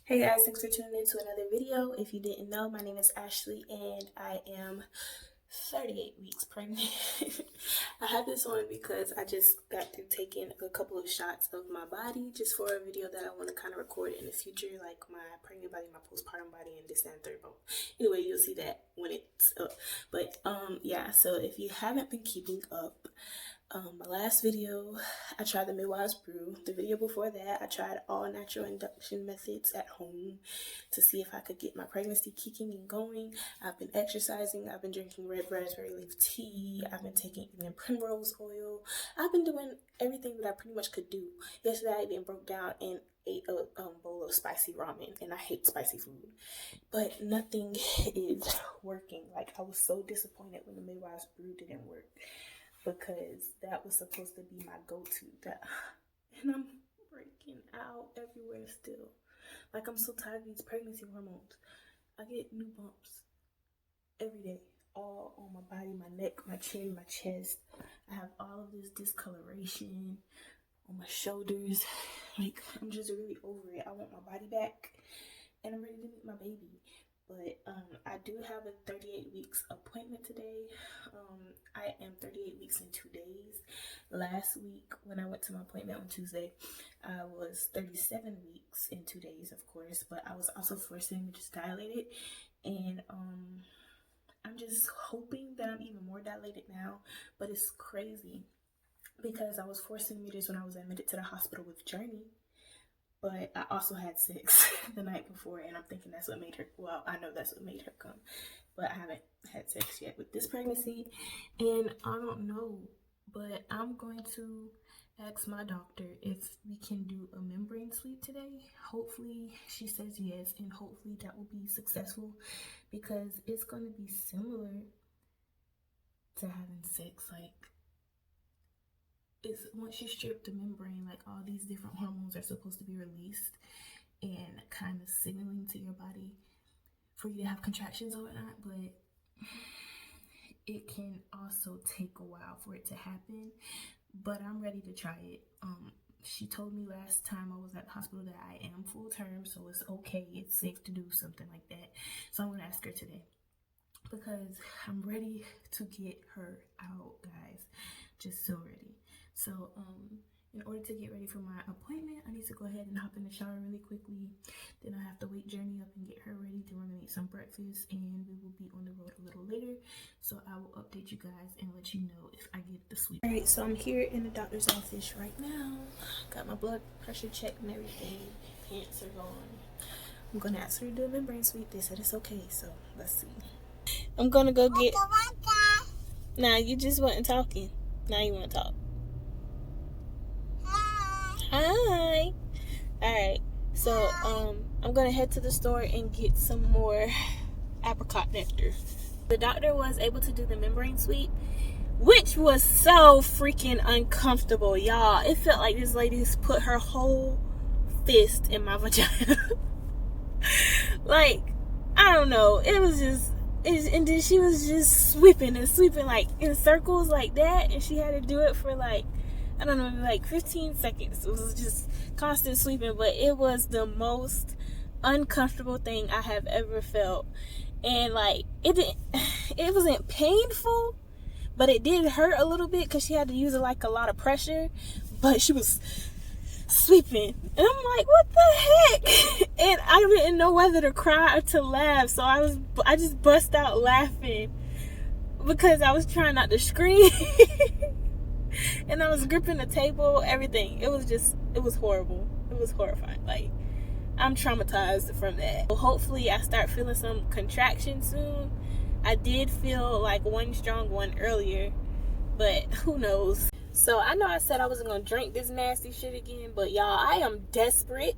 Hey guys, thanks for tuning in to another video. If you didn't know, my name is Ashley and I am 38 weeks pregnant. I have this on because I just got through taking a couple of shots of my body just for a video that I want to kind of record in the future, like my pregnant body, my postpartum body, and this and third. But anyway, you'll see that when it's up. But yeah, so if you haven't been keeping up, my last video, I tried the Midwives Brew. The video before that, I tried all natural induction methods at home to see if I could get my pregnancy kicking and going. I've been exercising. I've been drinking red raspberry leaf tea. I've been taking even primrose oil. I've been doing everything that I pretty much could do. Yesterday, I even broke down and ate a bowl of spicy ramen, and I hate spicy food. But nothing is working. Like, I was so disappointed when the Midwives Brew didn't work, because that was supposed to be my go-to. And I'm breaking out everywhere still. Like, I'm so tired of these pregnancy hormones. I get new bumps every day, all on my body, my neck, my chin, my chest. I have all of this discoloration on my shoulders. Like, I'm just really over it. I want my body back, and I'm ready to meet my baby. But I do have a 38 weeks appointment today. I am 38 weeks in 2 days. Last week, when I went to my appointment on Tuesday, I was 37 weeks in 2 days, of course. But I was also forcing just dilated. And I'm just hoping that I'm even more dilated now. But it's crazy, because I was forcing meters when I was admitted to the hospital with Journey. But I also had sex the night before, and I'm thinking that's what made her, well, I know that's what made her come. But I haven't had sex yet with this pregnancy, and I don't know. But I'm going to ask my doctor if we can do a membrane sweep today. Hopefully she says yes, and hopefully that will be successful, because it's going to be similar to having sex. Like, is once you strip the membrane, like, all these different hormones are supposed to be released and kind of signaling to your body for you to have contractions or whatnot, but it can also take a while for it to happen. But I'm ready to try it. She told me last time I was at the hospital that I am full term, so it's okay, it's safe to do something like that. So I'm gonna ask her today, because I'm ready to get her out, guys. Just so ready. So in order to get ready for my appointment, I need to go ahead and hop in the shower really quickly. Then I have to wake Journey up and get her ready to run and eat some breakfast, and we will be on the road a little later. So I will update you guys and let you know if I get the sweep. All right, so I'm here in the doctor's office right now. Got my blood pressure checked and everything. Pants are on. I'm gonna ask her to do a membrane sweep. They said it's okay, so let's see. I'm gonna go get. Nah, you just wasn't talking. Now you want to talk. Hi. Alright, so I'm gonna head to the store and get some more apricot nectar. The doctor was able to do the membrane sweep, which was so freaking uncomfortable, y'all. It felt like this lady's put her whole fist in my vagina. Like, I don't know, it was just, and then she was just sweeping like in circles like that, and she had to do it for like, I don't know, like 15 seconds. It was just constant sweeping, but it was the most uncomfortable thing I have ever felt. And like, it wasn't painful, but it did hurt a little bit, because she had to use like a lot of pressure, but she was sweeping, and I'm like, what the heck? And I didn't know whether to cry or to laugh, so I just bust out laughing, because I was trying not to scream. And I was gripping the table, everything. It was horrible. It was horrifying. Like, I'm traumatized from that. So hopefully I start feeling some contraction soon. I did feel like one strong one earlier, but who knows. So I know I said I wasn't gonna drink this nasty shit again, but y'all, I am desperate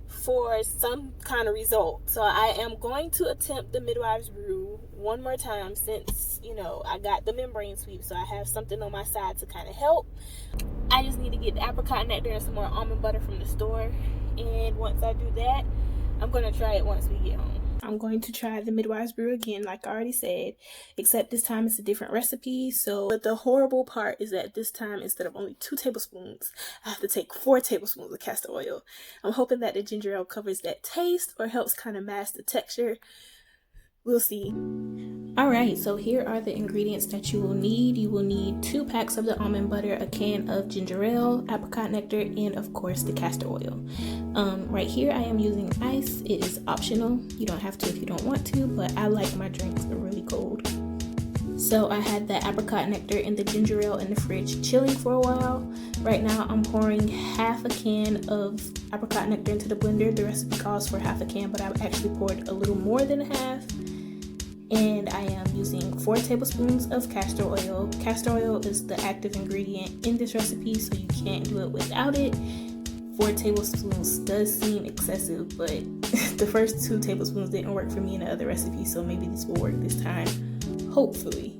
for some kind of result. So I am going to attempt the Midwives Brew one more time, since, you know, I got the membrane sweep, so I have something on my side to kind of help. I just need to get the apricot nectar and some more almond butter from the store, and once I do that, I'm gonna try it once we get home. I'm going to try the Midwives Brew again, like I already said, except this time it's a different recipe. But the horrible part is that this time, instead of only 2 tablespoons, I have to take 4 tablespoons of castor oil. I'm hoping that the ginger ale covers that taste or helps kind of mask the texture. We'll see. Alright, so here are the ingredients that you will need. You will need 2 packs of the almond butter, a can of ginger ale, apricot nectar, and of course the castor oil. Right here I am using ice. It is optional. You don't have to if you don't want to, but I like my drinks really cold. So I had the apricot nectar and the ginger ale in the fridge chilling for a while. Right now I'm pouring half a can of apricot nectar into the blender. The recipe calls for half a can, but I've actually poured a little more than half. And I am using 4 tablespoons of castor oil. Castor oil is the active ingredient in this recipe, so you can't do it without it. 4 tablespoons does seem excessive, but the first 2 tablespoons didn't work for me in the other recipe, so maybe this will work this time, hopefully.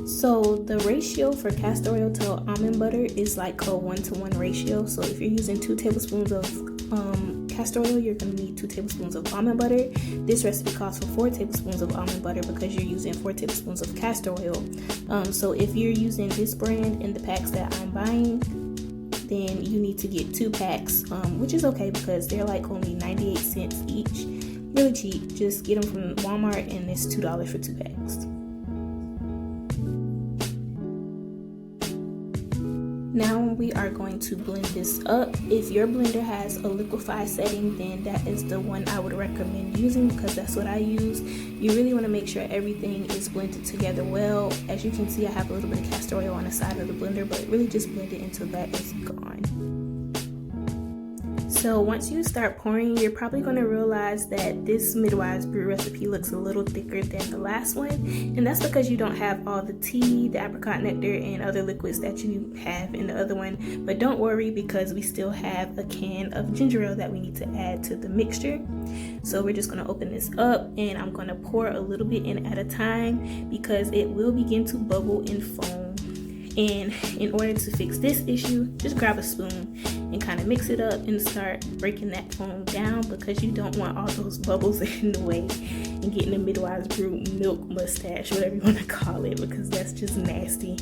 So the ratio for castor oil to almond butter is like a 1-to-1 ratio. So if you're using 2 tablespoons of castor oil, you're going to need 2 tablespoons of almond butter. This recipe calls for 4 tablespoons of almond butter because you're using 4 tablespoons of castor oil. So if you're using this brand in the packs that I'm buying, then you need to get 2 packs, which is okay because they're like only 98 cents each. Really cheap. Just get them from Walmart and it's $2 for 2 packs. Now we are going to blend this up. If your blender has a liquefy setting, then that is the one I would recommend using because that's what I use. You really want to make sure everything is blended together well. As you can see, I have a little bit of castor oil on the side of the blender, but really just blend it until that is gone. So once you start pouring, you're probably going to realize that this Midwives Brew recipe looks a little thicker than the last one. And that's because you don't have all the tea, the apricot nectar, and other liquids that you have in the other one. But don't worry because we still have a can of ginger ale that we need to add to the mixture. So we're just going to open this up and I'm going to pour a little bit in at a time because it will begin to bubble and foam. And in order to fix this issue, just grab a spoon and kind of mix it up and start breaking that foam down because you don't want all those bubbles in the way and getting a Midwives Brew milk mustache, whatever you want to call it, because that's just nasty.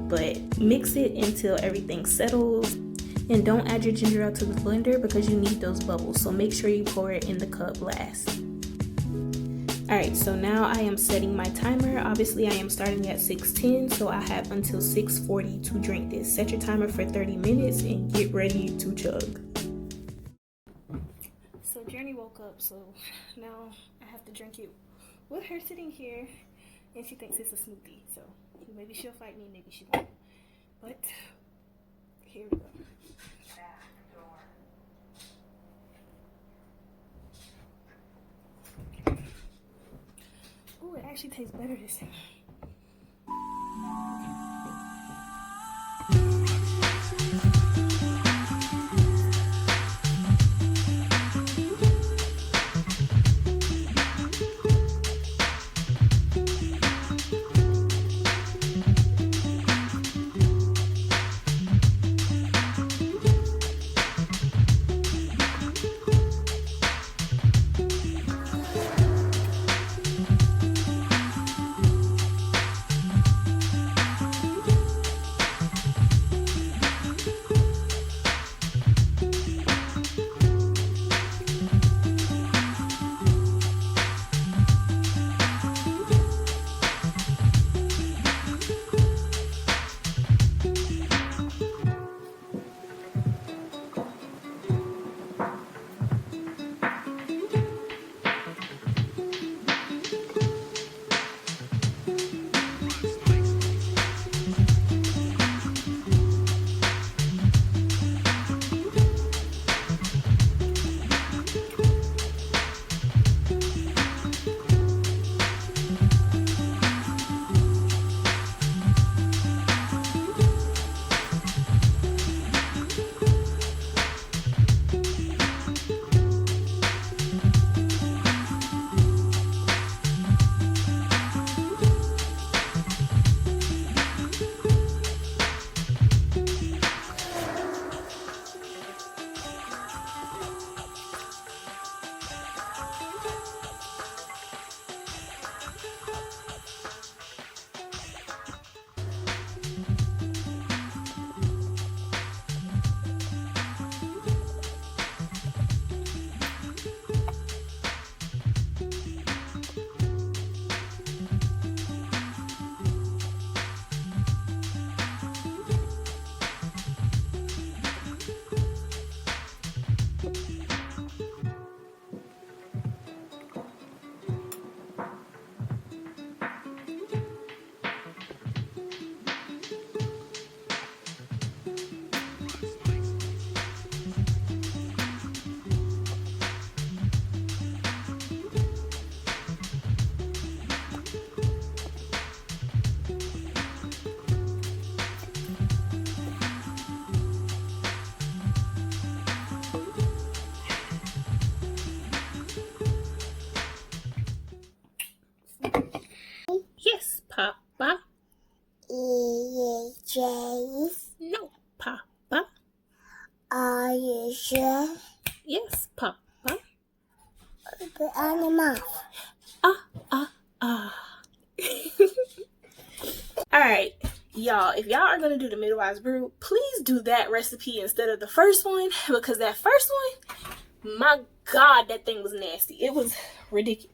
But mix it until everything settles. And don't add your ginger ale to the blender because you need those bubbles. So make sure you pour it in the cup last. Alright, so now I am setting my timer. Obviously, I am starting at 6:10, so I have until 6:40 to drink this. Set your timer for 30 minutes and get ready to chug. So Journey woke up, so now I have to drink it with her sitting here, and she thinks it's a smoothie. So maybe she'll fight me, maybe she won't. But here we go. Ooh, it actually tastes better this time. Papa. No, Papa. Are you sure? Yes, Papa. Put on your mouth. Alright, y'all, if y'all are gonna do the Midwives Brew, please do that recipe instead of the first one, because that first one, my God, that thing was nasty. It was ridiculous.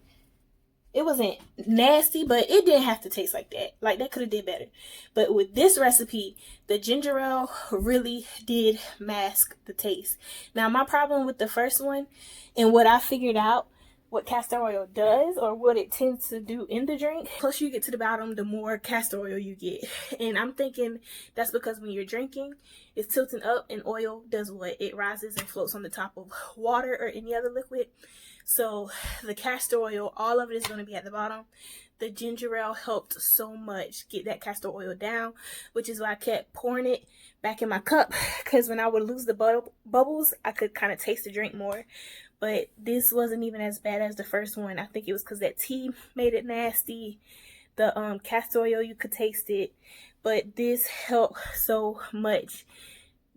It wasn't nasty, but it didn't have to taste like that. Like, that could have did better. But with this recipe, the ginger ale really did mask the taste. Now, my problem with the first one, and what I figured out what castor oil does, or what it tends to do in the drink, plus you get to the bottom, the more castor oil you get. And I'm thinking that's because when you're drinking, it's tilting up, and oil does what? It rises and floats on the top of water or any other liquid. So the castor oil, all of it is going to be at the bottom. The ginger ale helped so much get that castor oil down, which is why I kept pouring it back in my cup, because when I would lose the bubbles, I could kind of taste the drink more. But this wasn't even as bad as the first one. I think it was because that tea made it nasty. The castor oil, you could taste it. But this helped so much.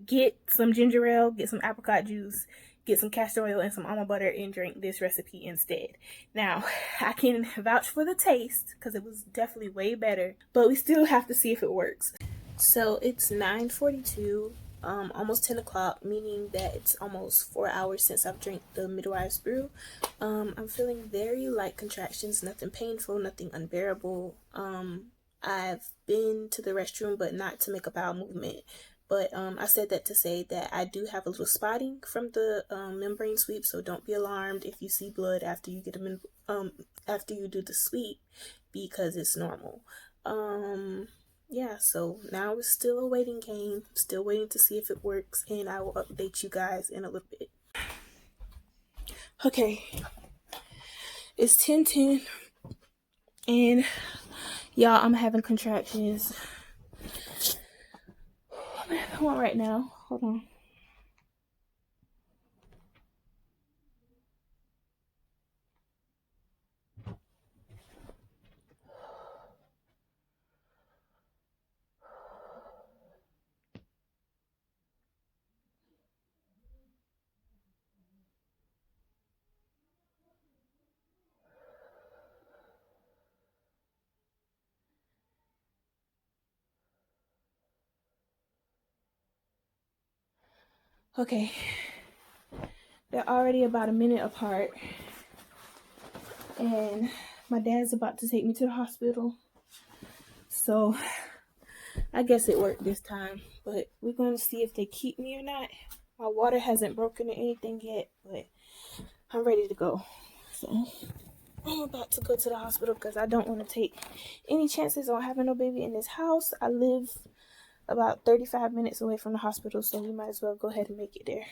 Get some ginger ale, get some apricot juice, get some castor oil and some almond butter, and drink this recipe instead. Now, I can vouch for the taste because it was definitely way better, but we still have to see if it works. So it's 9:42. Almost 10 o'clock, meaning that it's almost 4 hours since I've drank the Midwives Brew. I'm feeling very light contractions, nothing painful, nothing unbearable. I've been to the restroom, but not to make a bowel movement. But I said that to say that I do have a little spotting from the membrane sweep, so don't be alarmed if you see blood after you get after you do the sweep, because it's normal. Yeah, so now it's still a waiting game, still waiting to see if it works, and I will update you guys in a little bit. Okay, it's 10:10, and y'all, I'm having contractions. I'm having one right now. Hold on. Okay, they're already about a minute apart, and my dad's about to take me to the hospital, so I guess it worked this time, but we're going to see if they keep me or not. My water hasn't broken or anything yet, but I'm ready to go. So I'm about to go to the hospital because I don't want to take any chances on having no baby in this house. I live about 35 minutes away from the hospital, so we might as well go ahead and make it there.